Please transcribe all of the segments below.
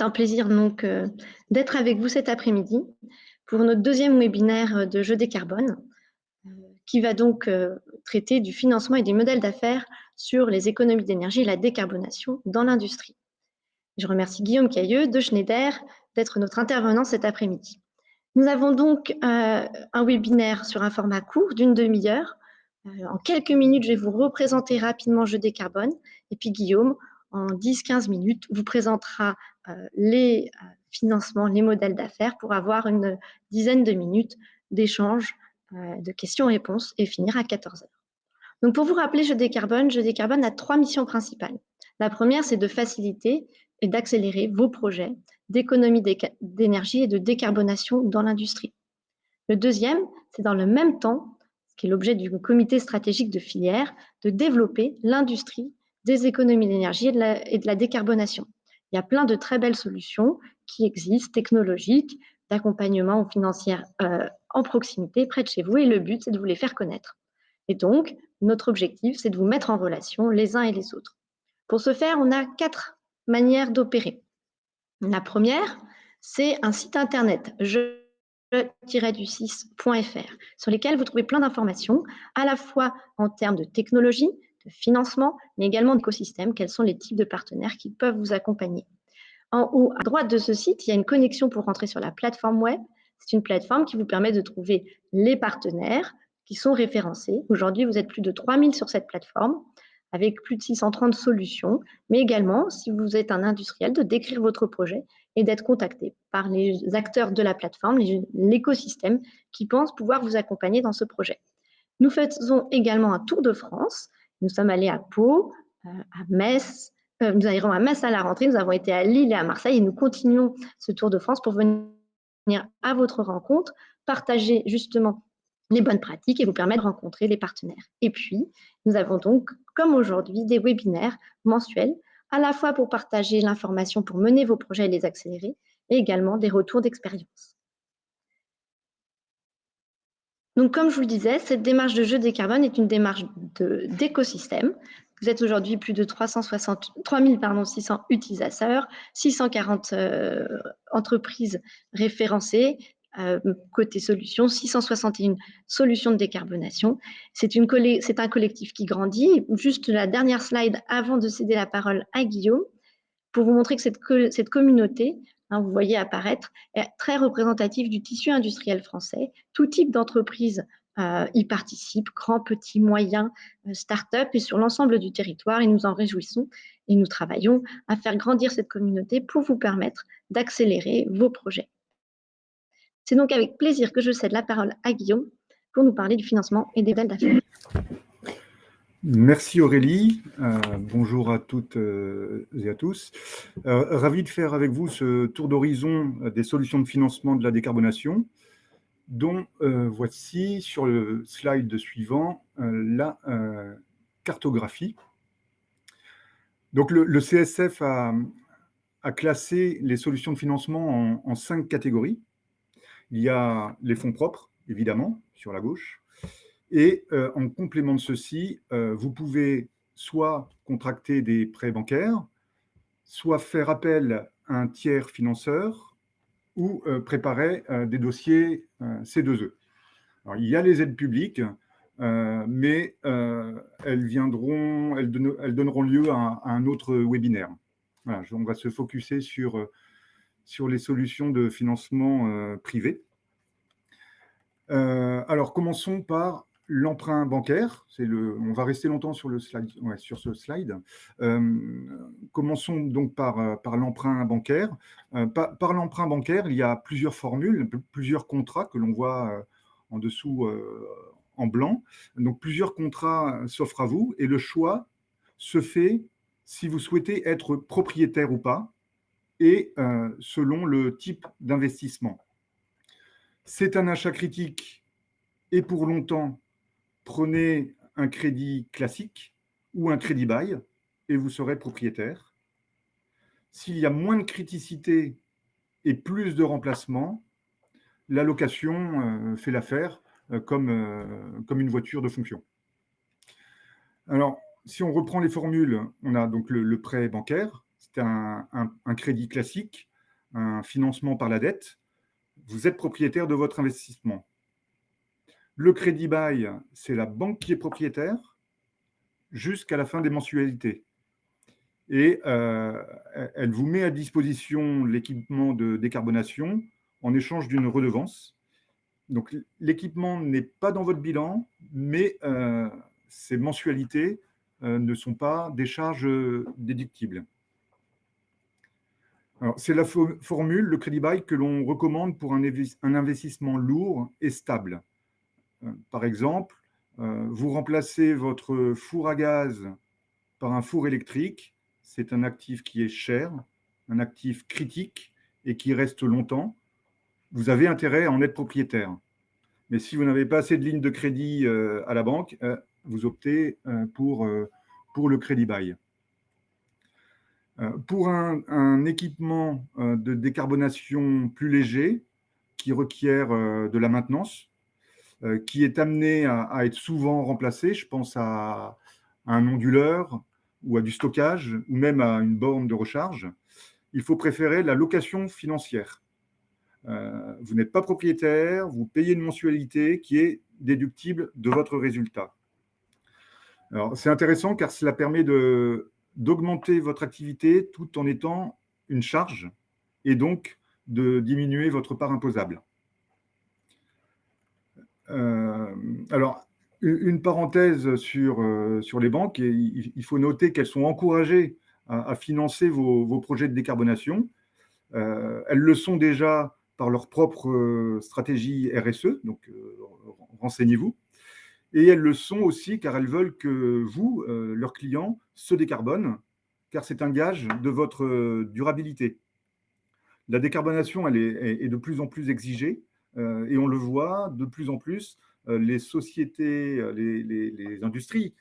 C'est un plaisir donc d'être avec vous cet après-midi pour notre deuxième webinaire de Jeux des Carbone qui va donc traiter du financement et des modèles d'affaires sur les économies d'énergie et la décarbonation dans l'industrie. Je remercie Guillaume Cailleux de Schneider d'être notre intervenant cet après-midi. Nous avons donc un webinaire sur un format court d'une demi-heure. En quelques minutes, je vais vous représenter rapidement Jeux des Carbone et puis Guillaume, en 10-15 minutes, vous présentera les financements, les modèles d'affaires pour avoir une dizaine de minutes d'échange, de questions-réponses et finir à 14 heures. Donc pour vous rappeler, Jeux des Carbone a 3 missions principales. La première, c'est de faciliter et d'accélérer vos projets d'économie d'énergie et de décarbonation dans l'industrie. Le deuxième, c'est dans le même temps, ce qui est l'objet du comité stratégique de filière, de développer l'industrie des économies d'énergie et de la décarbonation. Il y a plein de très belles solutions qui existent, technologiques, d'accompagnement ou financières en proximité, près de chez vous, et le but, c'est de vous les faire connaître. Et donc, notre objectif, c'est de vous mettre en relation les uns et les autres. Pour ce faire, on a 4 manières d'opérer. La première, c'est un site internet, je-du6.fr, sur lesquels vous trouvez plein d'informations, à la fois en termes de technologie, de financement, mais également d'écosystème, quels sont les types de partenaires qui peuvent vous accompagner. En haut à droite de ce site, il y a une connexion pour rentrer sur la plateforme web. C'est une plateforme qui vous permet de trouver les partenaires qui sont référencés. Aujourd'hui, vous êtes plus de 3000 sur cette plateforme, avec plus de 630 solutions, mais également, si vous êtes un industriel, de décrire votre projet et d'être contacté par les acteurs de la plateforme, l'écosystème, qui pensent pouvoir vous accompagner dans ce projet. Nous faisons également un tour de France. Nous sommes allés à Pau, à Metz, nous irons à Metz à la rentrée, nous avons été à Lille et à Marseille et nous continuons ce tour de France pour venir à votre rencontre, partager justement les bonnes pratiques et vous permettre de rencontrer les partenaires. Et puis, nous avons donc, comme aujourd'hui, des webinaires mensuels, à la fois pour partager l'information, pour mener vos projets et les accélérer, et également des retours d'expérience. Donc, comme je vous le disais, cette démarche de Jeux des Carbone est une démarche d'écosystème. Vous êtes aujourd'hui plus de 3600 utilisateurs, 640 entreprises référencées, côté solutions, 661 solutions de décarbonation. C'est un collectif qui grandit. Juste la dernière slide avant de céder la parole à Guillaume, pour vous montrer que cette communauté, vous voyez apparaître, est très représentative du tissu industriel français. Tout type d'entreprise y participe, grands, petits, moyens, start-up, et sur l'ensemble du territoire, et nous en réjouissons et nous travaillons à faire grandir cette communauté pour vous permettre d'accélérer vos projets. C'est donc avec plaisir que je cède la parole à Guillaume pour nous parler du financement et des modèles d'affaires. Merci Aurélie, bonjour à toutes et à tous. Ravi de faire avec vous ce tour d'horizon des solutions de financement de la décarbonation, dont voici sur le slide suivant la cartographie. Donc le CSF a classé les solutions de financement en 5 catégories. Il y a les fonds propres, évidemment, sur la gauche. Et en complément de ceci, vous pouvez soit contracter des prêts bancaires, soit faire appel à un tiers financeur ou préparer des dossiers C2E. Alors, il y a les aides publiques, mais elles donneront lieu à un autre webinaire. Voilà, on va se focuser sur les solutions de financement privé. Alors, commençons par l'emprunt bancaire. On va rester longtemps sur ce slide. Commençons donc par l'emprunt bancaire. Par l'emprunt bancaire, il y a plusieurs formules, plusieurs contrats que l'on voit en dessous en blanc. Donc, plusieurs contrats s'offrent à vous et le choix se fait si vous souhaitez être propriétaire ou pas et selon le type d'investissement. C'est un achat critique et pour longtemps, prenez un crédit classique ou un crédit bail et vous serez propriétaire. S'il y a moins de criticité et plus de remplacement, la location fait l'affaire comme une voiture de fonction. Alors, si on reprend les formules, on a donc le prêt bancaire, c'est un crédit classique un financement par la dette, vous êtes propriétaire de votre investissement. Le crédit bail, c'est la banque qui est propriétaire jusqu'à la fin des mensualités. Et elle vous met à disposition l'équipement de décarbonation en échange d'une redevance. Donc, l'équipement n'est pas dans votre bilan, mais ces mensualités ne sont pas des charges déductibles. C'est la formule, le crédit bail, que l'on recommande pour un investissement lourd et stable. Par exemple, vous remplacez votre four à gaz par un four électrique. C'est un actif qui est cher, un actif critique et qui reste longtemps. Vous avez intérêt à en être propriétaire. Mais si vous n'avez pas assez de lignes de crédit à la banque, vous optez pour le crédit bail. Pour un équipement de décarbonation plus léger, qui requiert de la maintenance, qui est amené à être souvent remplacé, je pense à un onduleur ou à du stockage, ou même à une borne de recharge, il faut préférer la location financière. Vous n'êtes pas propriétaire, vous payez une mensualité qui est déductible de votre résultat. Alors, c'est intéressant car cela permet d'augmenter votre activité tout en étant une charge et donc de diminuer votre part imposable. Alors, une parenthèse sur les banques, et il faut noter qu'elles sont encouragées à financer vos projets de décarbonation. Elles le sont déjà par leur propre stratégie RSE, donc renseignez-vous. Et elles le sont aussi car elles veulent que vous, leurs clients, se décarbonent, car c'est un gage de votre durabilité. La décarbonation, elle est de plus en plus exigée, et on le voit de plus en plus, les sociétés, les industries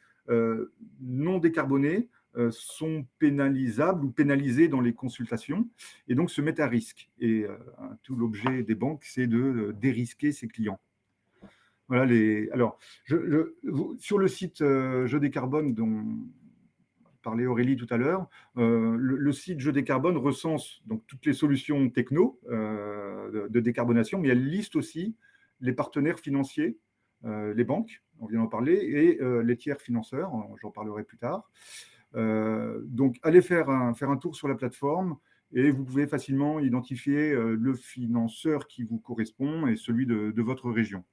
non décarbonées sont pénalisables ou pénalisées dans les consultations et donc se mettent à risque. Et tout l'objet des banques, c'est de dérisquer ses clients. Voilà alors, sur le site Je décarbone dont parlait Aurélie tout à l'heure, le site Je décarbone recense donc toutes les solutions techno de décarbonation, mais elle liste aussi les partenaires financiers, les banques, on vient d'en parler, et les tiers financeurs, j'en parlerai plus tard. Donc, allez faire un tour sur la plateforme et vous pouvez facilement identifier le financeur qui vous correspond et celui de votre région.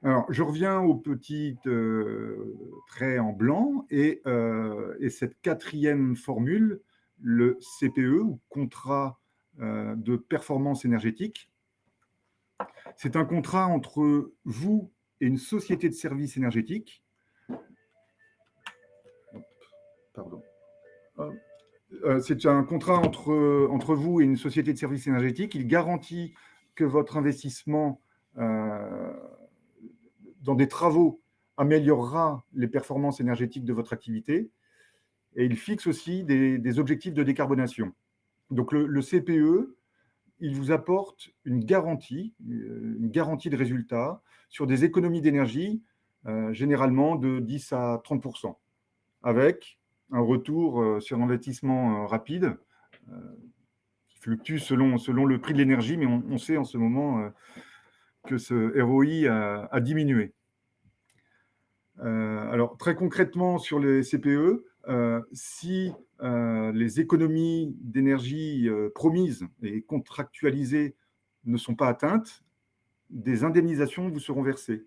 Alors, je reviens aux petites traits en blanc et cette quatrième formule, le CPE, ou contrat de performance énergétique. C'est un contrat entre vous et une société de services énergétiques. Pardon. C'est un contrat entre vous et une société de services énergétiques. Il garantit que votre investissement dans des travaux améliorera les performances énergétiques de votre activité et il fixe aussi des objectifs de décarbonation. Donc le CPE, il vous apporte une garantie de résultat sur des économies d'énergie, généralement de 10 à 30%, avec un retour sur investissement rapide, qui fluctue selon le prix de l'énergie, mais on sait en ce moment que ce ROI a diminué. Alors, très concrètement, sur les CPE, si les économies d'énergie promises et contractualisées ne sont pas atteintes, des indemnisations vous seront versées.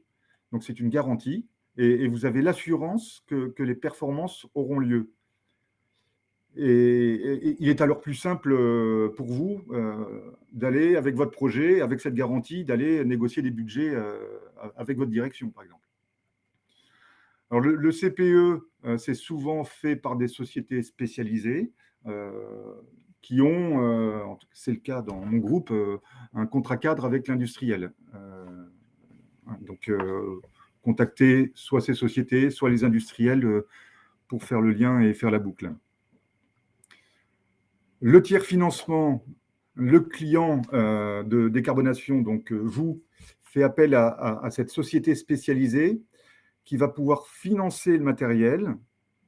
Donc, c'est une garantie et vous avez l'assurance que les performances auront lieu. Et il est alors plus simple pour vous d'aller, avec votre projet, avec cette garantie, d'aller négocier des budgets avec votre direction, par exemple. Alors, le CPE, c'est souvent fait par des sociétés spécialisées qui ont, c'est le cas dans mon groupe, un contrat cadre avec l'industriel. Donc, contactez soit ces sociétés, soit les industriels pour faire le lien et faire la boucle. Le tiers financement, le client de décarbonation, donc vous, fait appel à cette société spécialisée qui va pouvoir financer le matériel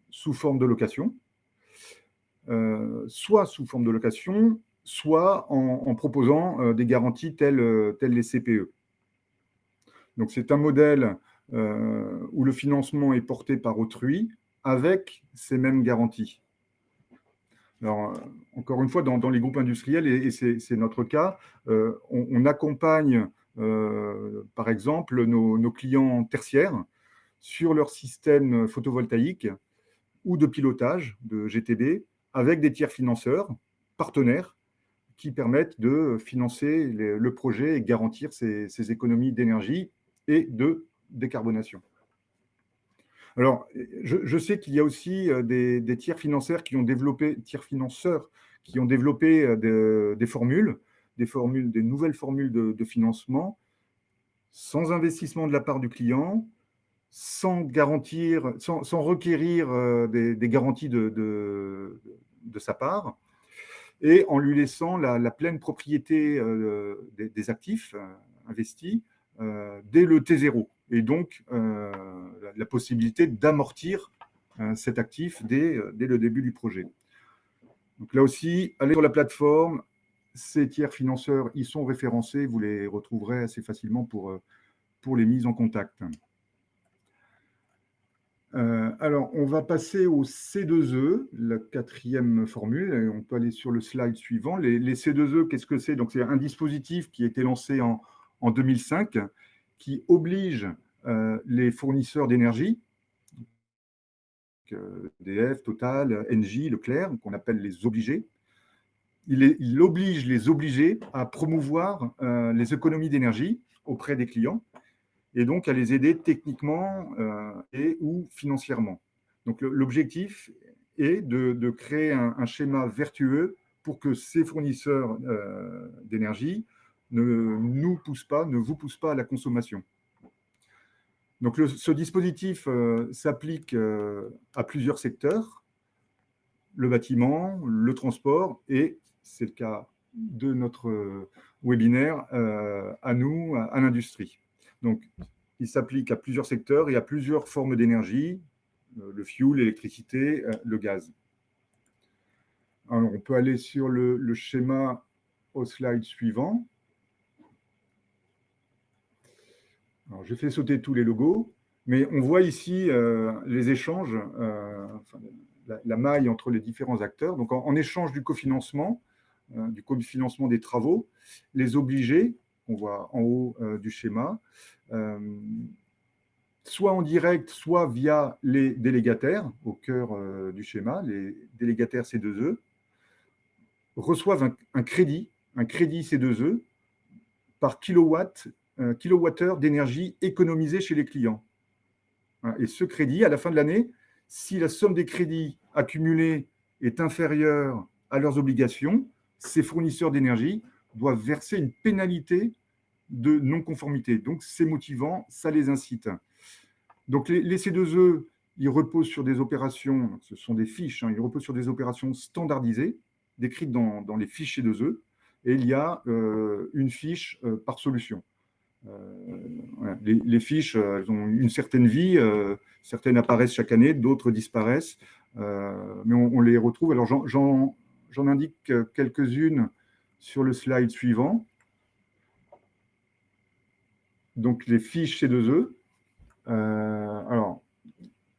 sous forme de location, soit sous forme de location, soit en proposant des garanties telles les CPE. Donc, c'est un modèle où le financement est porté par autrui avec ces mêmes garanties. Alors, encore une fois, dans les groupes industriels, et c'est notre cas, on accompagne, par exemple, nos clients tertiaires sur leur système photovoltaïque ou de pilotage de GTB avec des tiers financeurs, partenaires, qui permettent de financer le projet et garantir ces économies d'énergie et de décarbonation. Alors, je sais qu'il y a aussi des tiers financeurs qui ont développé des nouvelles formules de financement sans investissement de la part du client, sans requérir des garanties de sa part, et en lui laissant la pleine propriété des actifs investis dès le T0. Et donc, la possibilité d'amortir cet actif dès le début du projet. Donc là aussi, allez sur la plateforme, ces tiers financeurs, ils sont référencés, vous les retrouverez assez facilement pour les mises en contact. Alors, on va passer au C2E, la quatrième formule, et on peut aller sur le slide suivant. Les C2E, qu'est-ce que c'est? Donc, c'est un dispositif qui a été lancé en 2005, qui oblige les fournisseurs d'énergie, EDF, Total, Engie, Leclerc, qu'on appelle les obligés. Il oblige les obligés à promouvoir les économies d'énergie auprès des clients et donc à les aider techniquement et ou financièrement. Donc l'objectif est de créer un schéma vertueux pour que ces fournisseurs d'énergie ne vous poussent pas à la consommation. Donc ce dispositif s'applique à plusieurs secteurs, le bâtiment, le transport, et c'est le cas de notre webinaire, à nous, à l'industrie. Donc, il s'applique à plusieurs secteurs et à plusieurs formes d'énergie, le fuel, l'électricité, le gaz. Alors, on peut aller sur le schéma au slide suivant. Alors, j'ai fait sauter tous les logos, mais on voit ici les échanges, la maille entre les différents acteurs. Donc, en échange du cofinancement des travaux, les obligés, on voit en haut du schéma, soit en direct, soit via les délégataires, au cœur du schéma, les délégataires C2E, reçoivent un crédit C2E par kilowattheure d'énergie économisée chez les clients. Et ce crédit, à la fin de l'année, si la somme des crédits accumulés est inférieure à leurs obligations, ces fournisseurs d'énergie doivent verser une pénalité de non-conformité. Donc, c'est motivant, ça les incite. Donc, les C2E, ils reposent sur des opérations, ce sont des fiches, ils reposent sur des opérations standardisées, décrites dans les fiches C2E, et il y a une fiche par solution. Voilà. Les fiches, elles ont une certaine vie, certaines apparaissent chaque année, d'autres disparaissent, mais on les retrouve. Alors, j'en indique quelques-unes sur le slide suivant. Donc, les fiches C2E. Alors,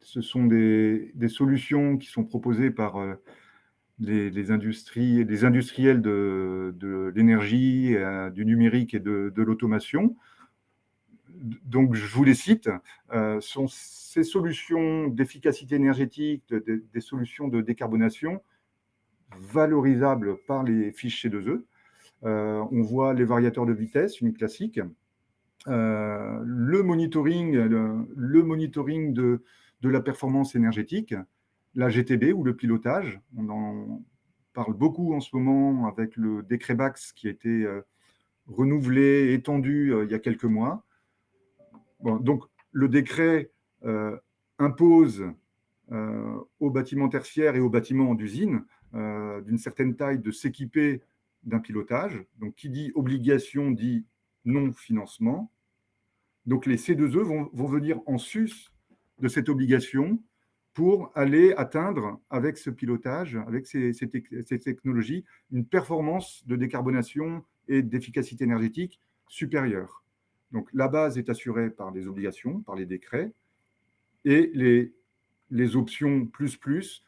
ce sont des solutions qui sont proposées par les industriels de l'énergie, du numérique et de l'automation. Donc, je vous les cite. Sont ces solutions d'efficacité énergétique, des solutions de décarbonation valorisables par les fiches C2E. On voit les variateurs de vitesse, une classique. Le monitoring de la performance énergétique, la GTB ou le pilotage. On en parle beaucoup en ce moment avec le décret BAX qui a été renouvelé, étendu il y a quelques mois. Bon, donc, le décret impose aux bâtiments tertiaires et aux bâtiments d'usine d'une certaine taille de s'équiper d'un pilotage. Donc, qui dit obligation dit non-financement. Donc, les C2E vont venir en sus de cette obligation pour aller atteindre, avec ce pilotage, avec ces technologies, une performance de décarbonation et d'efficacité énergétique supérieure. Donc, la base est assurée par les obligations, par les décrets, et les options plus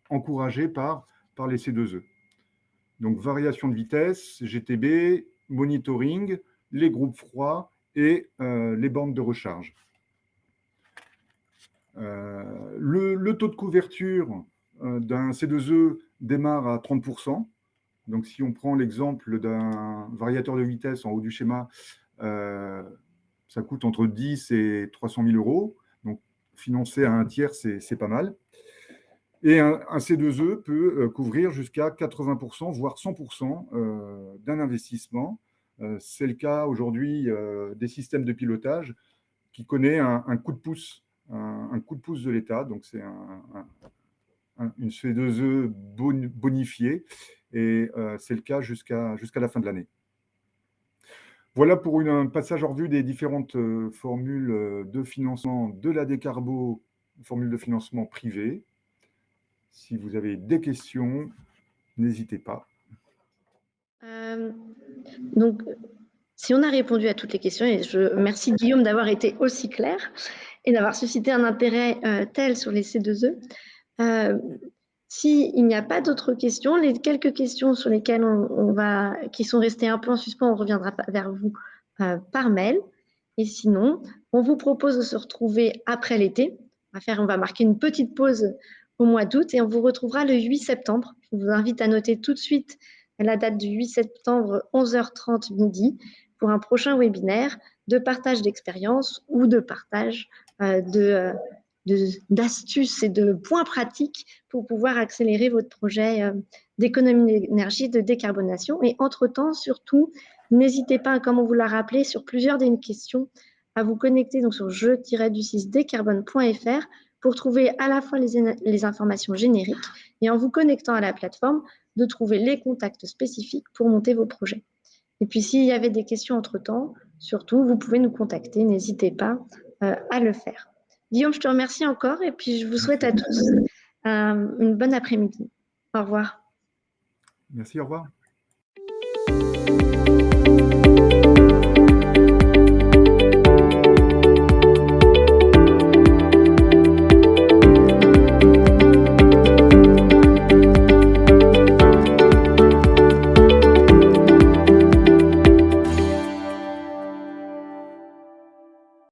encouragées par les C2E. Donc, variation de vitesse, GTB, monitoring, les groupes froids et les bandes de recharge. Le taux de couverture d'un C2E démarre à 30%. Donc, si on prend l'exemple d'un variateur de vitesse en haut du schéma, ça coûte entre 10 et 300 000 euros. Donc, financer à un tiers, c'est pas mal. Et un C2E peut couvrir jusqu'à 80%, voire 100% d'un investissement. C'est le cas aujourd'hui des systèmes de pilotage qui connaît un coup de pouce, un coup de pouce de l'État. Donc, c'est une C2E bonifiée et c'est le cas jusqu'à la fin de l'année. Voilà pour un passage en revue des différentes formules de financement de la décarbo, formules de financement privées. Si vous avez des questions, n'hésitez pas. Donc, si on a répondu à toutes les questions, et je remercie Guillaume d'avoir été aussi clair et d'avoir suscité un intérêt tel sur les C2E. S'il n'y a pas d'autres questions, les quelques questions sur lesquelles qui sont restées un peu en suspens, on reviendra vers vous par mail. Et sinon, on vous propose de se retrouver après l'été. On va marquer une petite pause au mois d'août et on vous retrouvera le 8 septembre. Je vous invite à noter tout de suite la date du 8 septembre, 11h30 midi, pour un prochain webinaire de partage d'expérience ou de partage d'astuces et de points pratiques pour pouvoir accélérer votre projet d'économie d'énergie, de décarbonation. Et entre-temps, surtout, n'hésitez pas, comme on vous l'a rappelé, sur plusieurs des questions, à vous connecter donc sur je-du6decarbone.fr pour trouver à la fois les informations génériques et en vous connectant à la plateforme, de trouver les contacts spécifiques pour monter vos projets. Et puis, s'il y avait des questions entre-temps, surtout, vous pouvez nous contacter, n'hésitez pas à le faire. Guillaume, je te remercie encore et puis je vous souhaite à tous une bonne après-midi. Au revoir. Merci, au revoir.